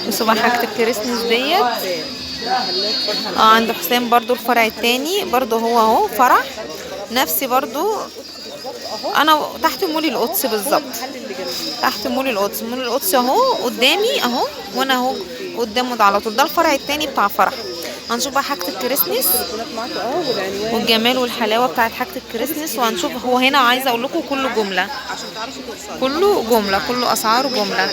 بصوا بقى حاجة الكريسماس ديت. عند حسام برضو الفرع التاني برضو هو اهو فرع نفسي برضو. انا تحت مول القدس بالظبط، تحت مول القدس. مول القدس اهو قدامي اهو، وانا اهو قدامه ده على طول. ده الفرع التاني بتاع فرح. هنشوف بقى حاجة الكريسماس والجمال والحلاوة بتاعت حاجة الكريسماس. وهنشوف هو هنا عايزة اقول لكم كله جملة، كله جملة، كله اسعار جملة.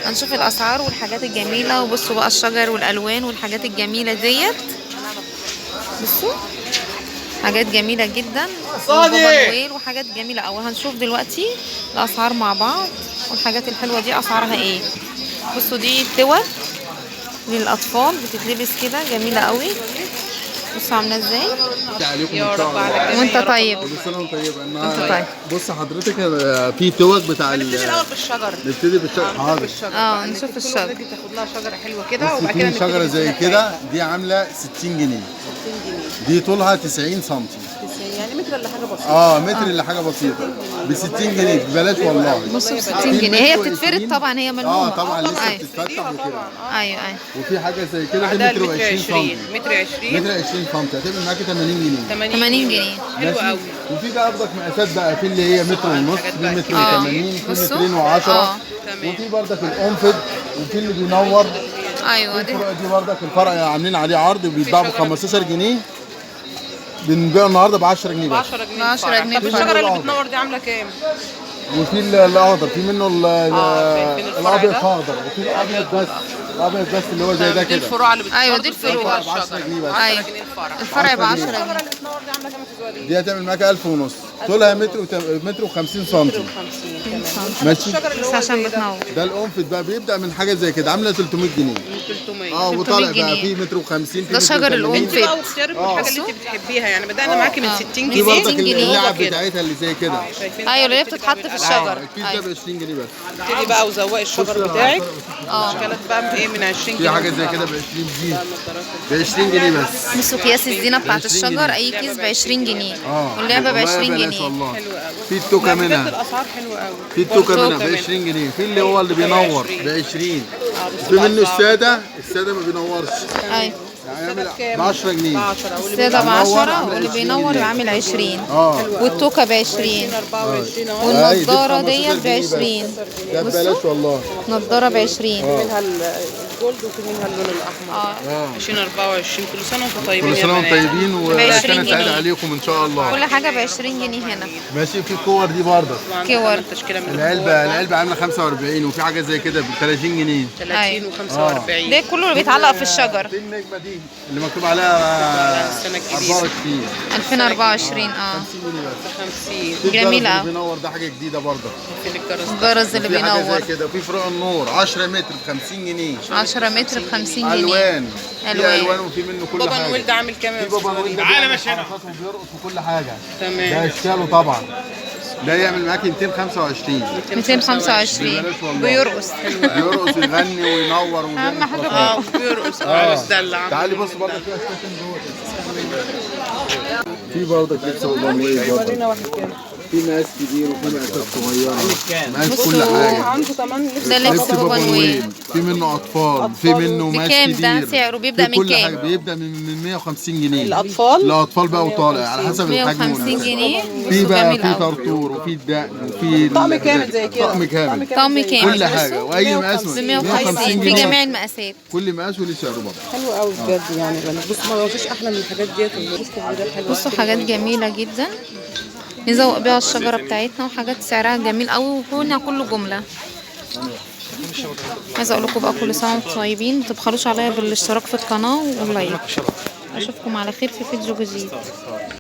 هنشوف الاسعار والحاجات الجميلة. وبصوا بقى الشجر والالوان والحاجات الجميلة ديت. بصوا حاجات جميلة جدا وبابا نويل وحاجات جميلة اوي. هنشوف دلوقتي الاسعار مع بعض والحاجات الحلوة دي اسعارها ايه. بصوا دي توك للاطفال بتتلبس كده جميلة قوي. بصوا عامله ازاي. يا رب على وانت طيب. كل سنه وانت طيب. انت طيب. بص حضرتك في توك بتاع نبتدي الاول بالشجر. نبتدي بالشجر. حاضر. نشوف الشجر. دي تاخد لها شجره حلوه كده وبعد كده في شجره زي كده دي عامله 60 جنيه. 60 جنيه. دي طولها 90 سم. يعني متر ولا حاجه بسيطه. متر الا حاجه بسيطه ب 60 جنيه ببلاش والله. بصوا ب 60 جنيه هي بتتفرد طبعا، هي ملمومه. طبعا لسه أيوة. بتتفتح وكده. ايوه. وفي حاجه زي كده دي متر و20 سم. متر 20 متر 20 سم هتبقى معاكي 80 جنيه. 80 جنيه. حلو قوي. وفي بقى برضك مقاسات بقى، في اللي هي متر ونص، في متر و80، في مترين و10. وفي برضك القنفذ وفي اللي بينور. ايوه دي برضك الفرع عاملين عليه عرض بيتباع ب 15 جنيه، بنبيعه النهارده ب 10 جنيه بس. ب 10 جنيه. طب الشجره اللي بتنور دي عامله كام؟ وفي الاخضر، في منه الابيض اخضر، وفي الابيض بس، الابيض بس اللي هو زي ده كده. دي الفروع اللي ايوه دي الفروع. ب 10 جنيه بس. ايوه الفرع ب 10 جنيه. الشجره اللي بتنور دي عامله كام يا سوالي؟ دي هتعمل معاك 1000 ونص، طولها متر و50 سم. ماشي. بس عشان بتنور. ده القنفذ بقى بيبدا من حاجه زي كده عامله 300 جنيه. 300. وطالع جنيه. بقى في متر و50، في ده شجر القنفذ. انت بقى واختيارك والحاجه اللي انت بتحبيها. يعني بدانا معاكي من 60 في جنيه. برضك 60 جنيه. اللعب بتاعتها اللي زي كده. ايوه اللي هي بتتحط في الشجر. الكيس ده ب 20 جنيه بس. ابتدي بقى وزوقي الشجر بتاعك. اشكالات بقى بايه من 20 جنيه. في حاجه زي كده ب 20 جنيه، ب 20 جنيه بس. بصوا اكياس الزينه بتاعت الشجر، اي كيس ب 20 جنيه. واللعبه ب 20 جنيه. والله. حلو قوي. في التوكه منها، الاسعار حلوه قوي. في التوكه منها ب 20 جنيه، في اللي هو اللي بينور ب 20. في منه الساده ما بينورش. ايوه يعني ب 10 جنيه. الساده ب 10 واللي بينور عامل 20. والتوكه ب 20. 24 اهو. والنضاره ديت ب 20. ده ببلاش والله. نضاره ب 20. منها الجولد وفي منها اللون الاحمر. 2024. كل سنه وانتم طيبين. كل سنه وانتم طيبين وسنه سعيده جنيه. عليكم ان شاء الله. كل حاجه ب 20 جنيه هنا. ماشي. في الكور دي برضه كور. تشكيله من العلبه عامله 45، وفي حاجه زي كده ب 30 جنيه. 30 و45. ده كله اللي بيتعلق في الشجر. في النجمه دي اللي مكتوب عليها السنه الجديده 24 2024. 50 جنيه بس. 50. جميلة. اللي بينور ده حاجه جديده برضه. في الجرس. الجرس اللي في حاجه بينور زي كده. وفي فروع النور 10 متر ب 50 جنيه. 10 متر ب 50 جنيه. الوان. في الوان وفي منه كل بابا حاجه. نويل ده عامل كام؟ في بابا نويل ده تعالى ماشي هنا وبيرقص وكل حاجه. تمام. ده اشكاله طبعا. ده يعمل معاكي 225. 225 بيرقص. بيرقص ويغني وينور اهم حاجه بيرقص. بيدلع. تعالي بص برضه في اشكال جوه. في برضه لبس بابا نويل برضه. في مقاس كبير وفي مقاسات صغيره. مقاس كل حاجه. عنده كمان ده لبس بابا نويل. في منه اطفال، في منه مقاس كبير. بكام ده سعره؟ بيبدا من كل كام؟ حاجه بيبدا من 150 جنيه. الاطفال بقى وطالع على حسب الحجم. 150 جنيه. في بقى جميل في أوي. طرطور وفي الدقن وفي طقم كامل زي كده. طقم كامل. طقم كامل كل حاجه واي مقاس ب 150 في جميع المقاسات. كل مقاس وليه سعره برضه. حلو قوي بجد. يعني بص ما فيش احلى من الحاجات ديت. بصوا حاجات جميله جدا نزوق بيها الشجره بتاعتنا، وحاجات سعرها جميل قوي، وهنا كله جمله. عايزه اقول لكم بقى كل سنه وانتم طيبين. ما تبخلوش عليا بالاشتراك في القناه واللايك. اشوفكم على خير في فيديو جديد.